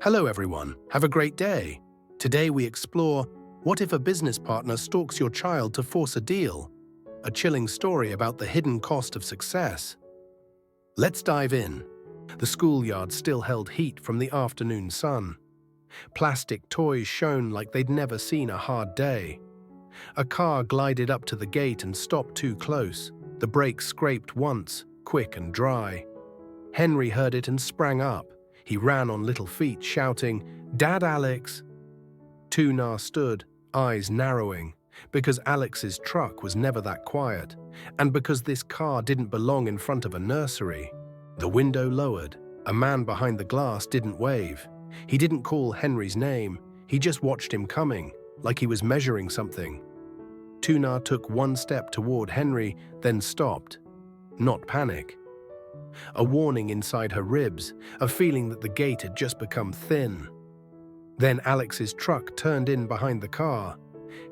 Hello everyone, have a great day. Today we explore, what if a business partner stalks your child to force a deal? A chilling story about the hidden cost of success. Let's dive in. The schoolyard still held heat from the afternoon sun. Plastic toys shone like they'd never seen a hard day. A car glided up to the gate and stopped too close. The brakes scraped once, quick and dry. Henry heard it and sprang up. He ran on little feet, shouting, "Dad, Alex!" Tuna stood, eyes narrowing, because Alex's truck was never that quiet, and because this car didn't belong in front of a nursery. The window lowered. A man behind the glass didn't wave. He didn't call Henry's name. He just watched him coming, like he was measuring something. Tuna took one step toward Henry, then stopped. Not panic. A warning inside her ribs, a feeling that the gate had just become thin. Then Alex's truck turned in behind the car.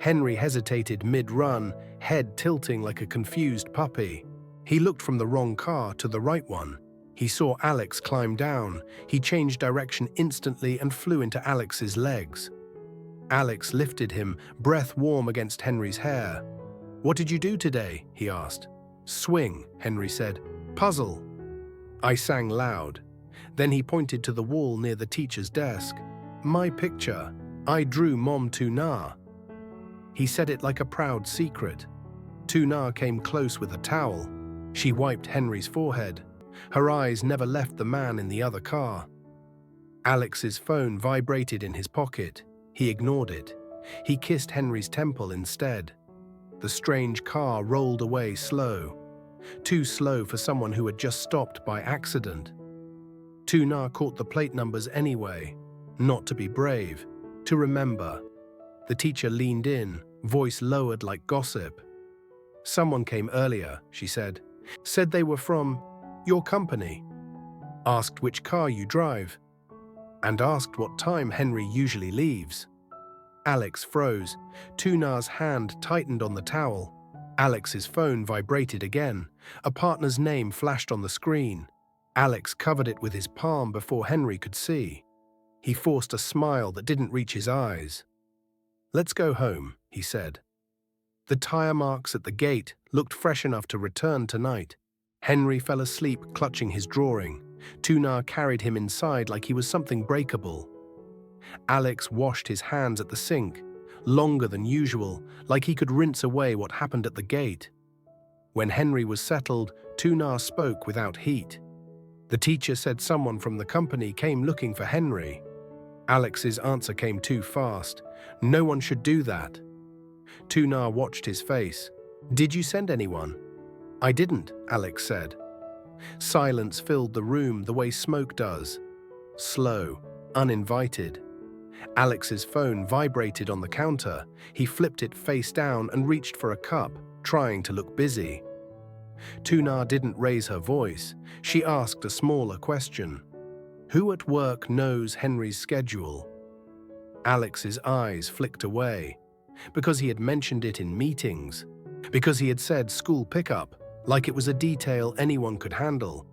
Henry hesitated mid-run, head tilting like a confused puppy. He looked from the wrong car to the right one. He saw Alex climb down. He changed direction instantly and flew into Alex's legs. Alex lifted him, breath warm against Henry's hair. "What did you do today?" he asked. "Swing," Henry said. "Puzzle." I sang loud. Then he pointed to the wall near the teacher's desk. "My picture. I drew Mom Tuna." He said it like a proud secret. Tuna came close with a towel. She wiped Henry's forehead. Her eyes never left the man in the other car. Alex's phone vibrated in his pocket. He ignored it. He kissed Henry's temple instead. The strange car rolled away slow. Too slow for someone who had just stopped by accident. Tuna caught the plate numbers anyway. Not to be brave, to remember. The teacher leaned in, voice lowered like gossip. "Someone came earlier," she said. "Said they were from your company. Asked which car you drive. And asked what time Henry usually leaves." Alex froze. Tuna's hand tightened on the towel. Alex's phone vibrated again. A partner's name flashed on the screen. Alex covered it with his palm before Henry could see. He forced a smile that didn't reach his eyes. "Let's go home," he said. The tire marks at the gate looked fresh enough to return tonight. Henry fell asleep clutching his drawing. Tuna carried him inside like he was something breakable. Alex washed his hands at the sink, longer than usual, like he could rinse away what happened at the gate. When Henry was settled, Tuna spoke without heat. The teacher said someone from the company came looking for Henry. Alex's answer came too fast. "No one should do that." Tuna watched his face. "Did you send anyone?" "I didn't," Alex said. Silence filled the room the way smoke does. Slow, uninvited. Alex's phone vibrated on the counter. He flipped it face down and reached for a cup, trying to look busy. Tuna didn't raise her voice. She asked a smaller question. "Who at work knows Henry's schedule?" Alex's eyes flicked away. Because he had mentioned it in meetings. Because he had said school pickup, like it was a detail anyone could handle.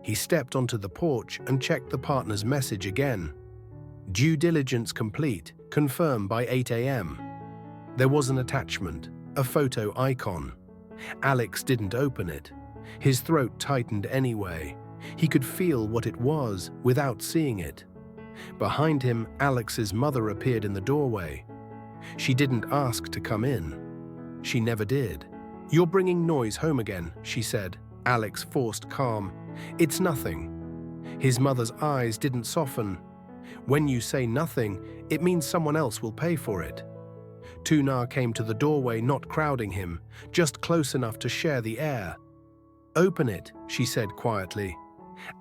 He stepped onto the porch and checked the partner's message again. "Due diligence complete. Confirm by 8 a.m. There was an attachment, a photo icon. Alex didn't open it. His throat tightened anyway. He could feel what it was without seeing it. Behind him, Alex's mother appeared in the doorway. She didn't ask to come in. She never did. "You're bringing noise home again," she said. Alex forced calm. "It's nothing." His mother's eyes didn't soften. "When you say nothing, it means someone else will pay for it." Tuna came to the doorway, not crowding him, just close enough to share the air. "Open it," she said quietly.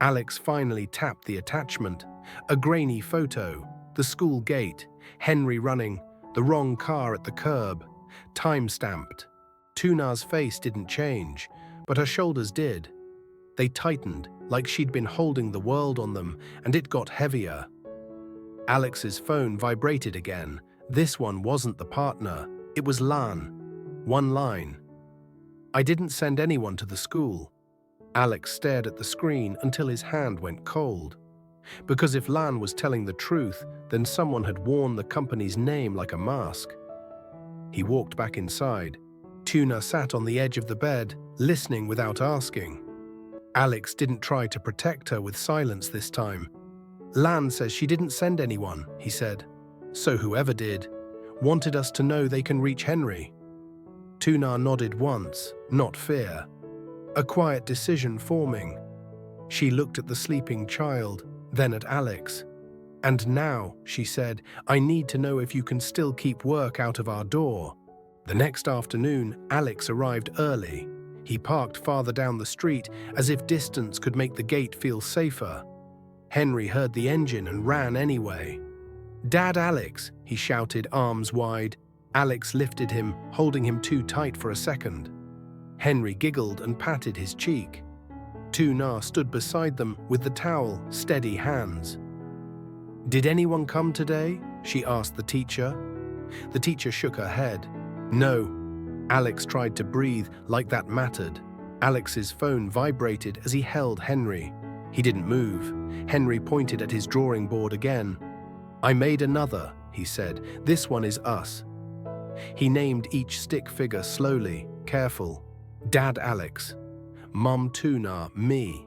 Alex finally tapped the attachment. A grainy photo, the school gate, Henry running, the wrong car at the curb, time-stamped. Tuna's face didn't change, but her shoulders did. They tightened, like she'd been holding the world on them, and it got heavier. Alex's phone vibrated again. This one wasn't the partner. It was Lan. One line. "I didn't send anyone to the school." Alex stared at the screen until his hand went cold. Because if Lan was telling the truth, then someone had worn the company's name like a mask. He walked back inside. Tuna sat on the edge of the bed, listening without asking. Alex didn't try to protect her with silence this time. Lan says she didn't send anyone, he said. So whoever did, wanted us to know they can reach Henry. Tuna nodded once, not fear. A quiet decision forming. She looked at the sleeping child, then at Alex. And now, she said, I need to know if you can still keep work out of our door. The next afternoon, Alex arrived early. He parked farther down the street, as if distance could make the gate feel safer. Henry heard the engine and ran anyway. "Dad, Alex," he shouted, arms wide. Alex lifted him, holding him too tight for a second. Henry giggled and patted his cheek. Tuna stood beside them with the towel, steady hands. "Did anyone come today?" she asked the teacher. The teacher shook her head. "No." Alex tried to breathe like that mattered. Alex's phone vibrated as he held Henry. He didn't move. Henry pointed at his drawing board again. "I made another," he said. "This one is us." He named each stick figure slowly, careful. Dad, Alex. Mum, Tuna, me.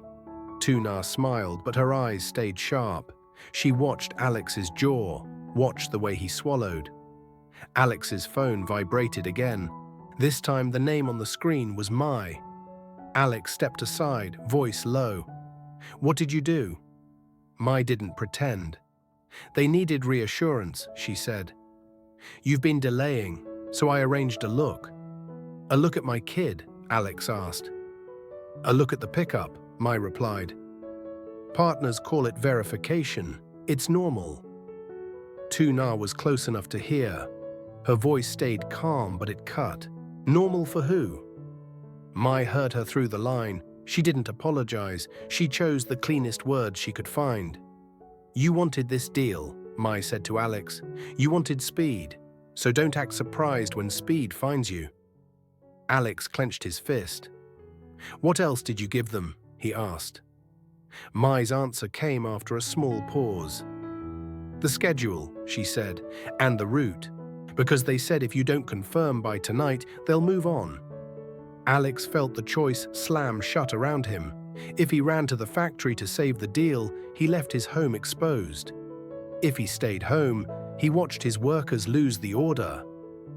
Tuna smiled, but her eyes stayed sharp. She watched Alex's jaw, watched the way he swallowed. Alex's phone vibrated again. This time the name on the screen was Mai. Alex stepped aside, voice low. "What did you do?" Mai didn't pretend. "They needed reassurance," she said. "You've been delaying, so I arranged a look." "A look at my kid?" Alex asked. "A look at the pickup," Mai replied. "Partners call it verification. It's normal." Tuna was close enough to hear. Her voice stayed calm, but it cut. "Normal for who?" Mai heard her through the line. She didn't apologize. She chose the cleanest words she could find. "You wanted this deal," Mai said to Alex. "You wanted speed, so don't act surprised when speed finds you." Alex clenched his fist. "What else did you give them?" he asked. Mai's answer came after a small pause. "The schedule," she said, "and the route. Because they said if you don't confirm by tonight, they'll move on." Alex felt the choice slam shut around him. If he ran to the factory to save the deal, he left his home exposed. If he stayed home, he watched his workers lose the order.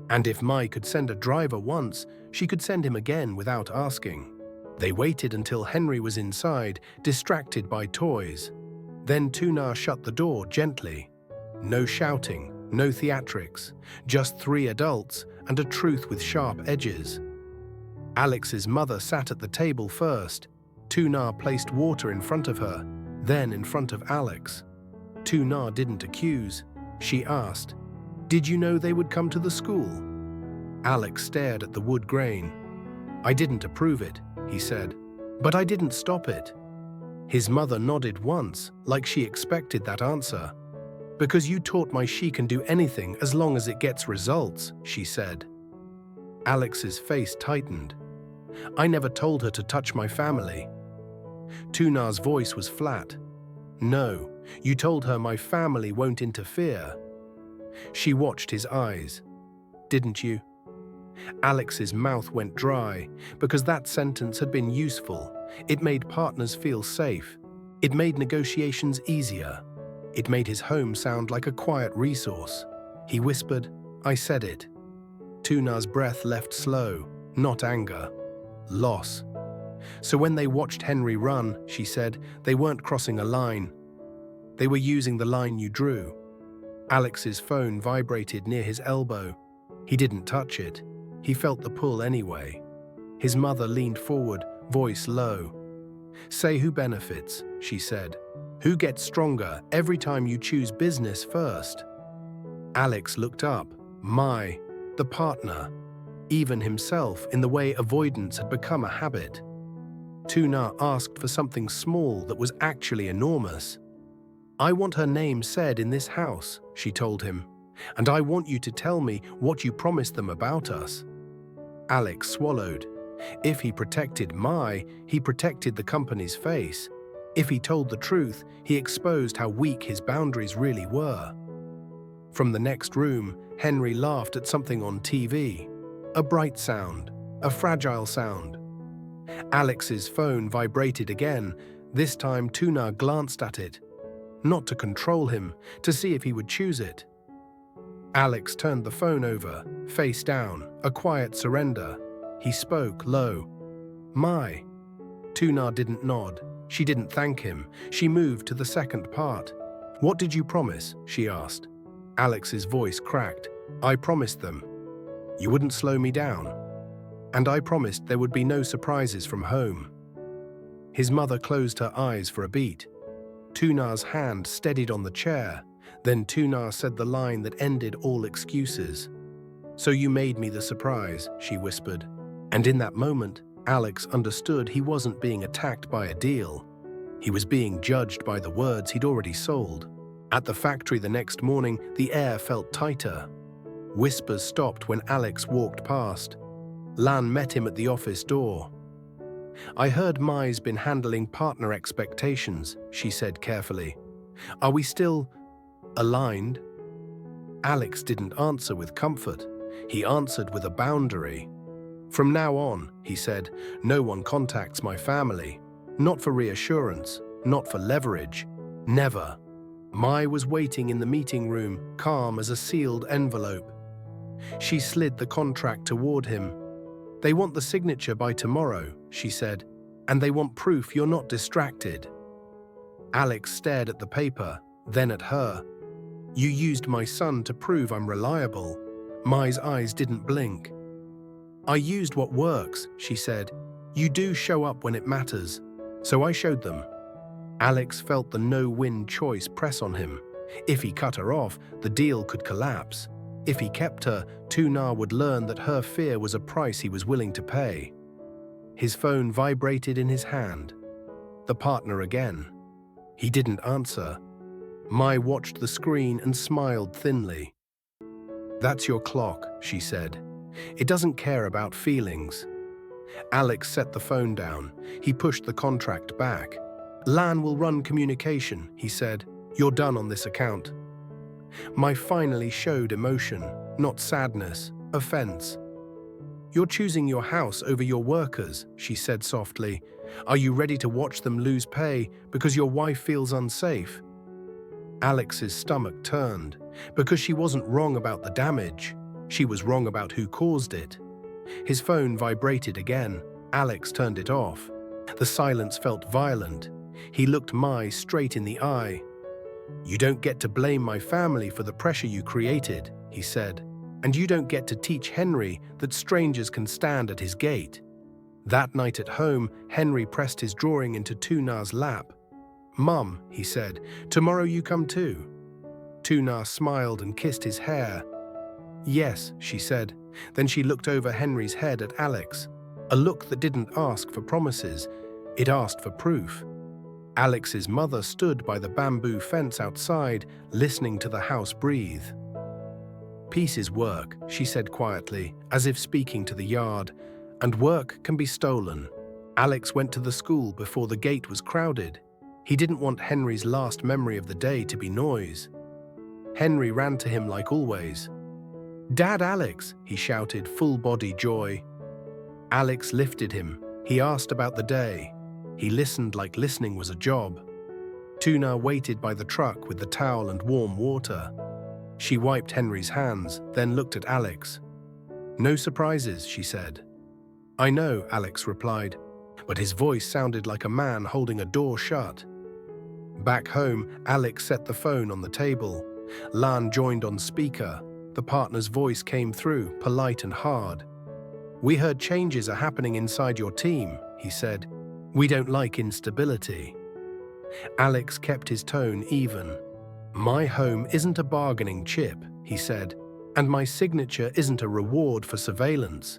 And if Mai could send a driver once, she could send him again without asking. They waited until Henry was inside, distracted by toys. Then Tuna shut the door gently. No shouting, no theatrics, just 3 adults and a truth with sharp edges. Alex's mother sat at the table first. Tuna placed water in front of her, then in front of Alex. Tuna didn't accuse. She asked, "Did you know they would come to the school?" Alex stared at the wood grain. "I didn't approve it," he said, "but I didn't stop it." His mother nodded once, like she expected that answer. "Because you taught Mai she can do anything as long as it gets results," she said. Alex's face tightened. "I never told her to touch my family." Tuna's voice was flat. "No, you told her my family won't interfere." She watched his eyes. "Didn't you?" Alex's mouth went dry, because that sentence had been useful. It made partners feel safe. It made negotiations easier. It made his home sound like a quiet resource. He whispered, "I said it." Tuna's breath left slow, not anger, loss. "So when they watched Henry run," she said, "they weren't crossing a line. They were using the line you drew." Alex's phone vibrated near his elbow. He didn't touch it. He felt the pull anyway. His mother leaned forward, voice low. "Say who benefits," she said. "Who gets stronger every time you choose business first?" Alex looked up. Mai, the partner, even himself, in the way avoidance had become a habit. Tuna asked for something small that was actually enormous. "I want her name said in this house," she told him, "and I want you to tell me what you promised them about us." Alex swallowed. If he protected Mai, he protected the company's face. If he told the truth, he exposed how weak his boundaries really were. From the next room, Henry laughed at something on TV. A bright sound, a fragile sound. Alex's phone vibrated again. This time Tuna glanced at it. Not to control him, to see if he would choose it. Alex turned the phone over, face down, a quiet surrender. He spoke low. "My." Tuna didn't nod. She didn't thank him. She moved to the second part. "What did you promise?" she asked. Alex's voice cracked. "I promised them. You wouldn't slow me down. And I promised there would be no surprises from home." His mother closed her eyes for a beat. Tuna's hand steadied on the chair. Then Tuna said the line that ended all excuses. "So you made me the surprise," she whispered. And in that moment, Alex understood he wasn't being attacked by a deal. He was being judged by the words he'd already sold. At the factory the next morning, the air felt tighter. Whispers stopped when Alex walked past. Lan met him at the office door. "I heard Mai's been handling partner expectations," she said carefully. "Are we still aligned?" Alex didn't answer with comfort. He answered with a boundary. "From now on," he said, "no one contacts my family. Not for reassurance, not for leverage. Never." Mai was waiting in the meeting room, calm as a sealed envelope. She slid the contract toward him. "They want the signature by tomorrow," she said, "and they want proof you're not distracted." Alex stared at the paper, then at her. "You used my son to prove I'm reliable." Mai's eyes didn't blink. "I used what works," she said. "You do show up when it matters." So I showed them. Alex felt the no-win choice press on him. If he cut her off, the deal could collapse. If he kept her, Tuna would learn that her fear was a price he was willing to pay. His phone vibrated in his hand. The partner again. He didn't answer. Mai watched the screen and smiled thinly. "That's your clock," she said. "It doesn't care about feelings." Alex set the phone down. He pushed the contract back. "Lan will run communication," he said. "You're done on this account." Mai finally showed emotion, not sadness, offense. "You're choosing your house over your workers," she said softly. "Are you ready to watch them lose pay because your wife feels unsafe?" Alex's stomach turned, because she wasn't wrong about the damage. She was wrong about who caused it. His phone vibrated again. Alex turned it off. The silence felt violent. He looked Mai straight in the eye. "You don't get to blame my family for the pressure you created," he said. "And you don't get to teach Henry that strangers can stand at his gate." That night at home, Henry pressed his drawing into Tuna's lap. "Mum," he said, "tomorrow you come too." Tuna smiled and kissed his hair. "Yes," she said. Then she looked over Henry's head at Alex. A look that didn't ask for promises. It asked for proof. Alex's mother stood by the bamboo fence outside, listening to the house breathe. "Peace is work," she said quietly, as if speaking to the yard. "And work can be stolen." Alex went to the school before the gate was crowded. He didn't want Henry's last memory of the day to be noise. Henry ran to him like always. "Dad, Alex!" he shouted, full-body joy. Alex lifted him. He asked about the day. He listened like listening was a job. Tuna waited by the truck with the towel and warm water. She wiped Henry's hands, then looked at Alex. "No surprises," she said. "I know," Alex replied, but his voice sounded like a man holding a door shut. Back home, Alex set the phone on the table. Lan joined on speaker. The partner's voice came through, polite and hard. "We heard changes are happening inside your team," he said. "We don't like instability." Alex kept his tone even. "My home isn't a bargaining chip," he said, "and my signature isn't a reward for surveillance."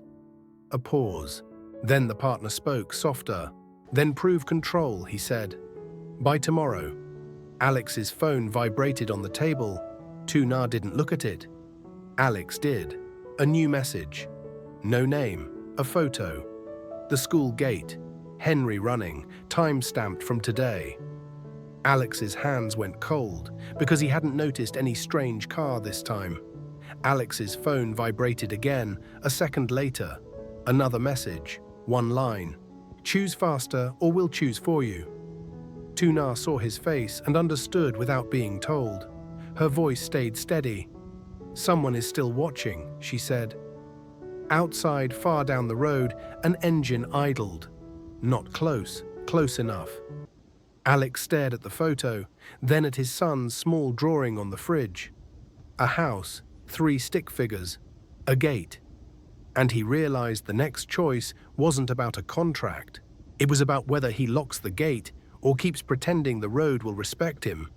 A pause. Then the partner spoke softer. "Then prove control," he said. "By tomorrow." Alex's phone vibrated on the table. Tuna didn't look at it. Alex did. A new message. No name. A photo. The school gate. Henry running, time-stamped from today. Alex's hands went cold because he hadn't noticed any strange car this time. Alex's phone vibrated again, a second later. Another message, one line. Choose faster or we'll choose for you. Tuna saw his face and understood without being told. Her voice stayed steady. Someone is still watching, she said. Outside, far down the road, an engine idled. Not close, close enough. Alex stared at the photo, then at his son's small drawing on the fridge. A house, 3 stick figures, a gate. And he realized the next choice wasn't about a contract. It was about whether he locks the gate or keeps pretending the road will respect him.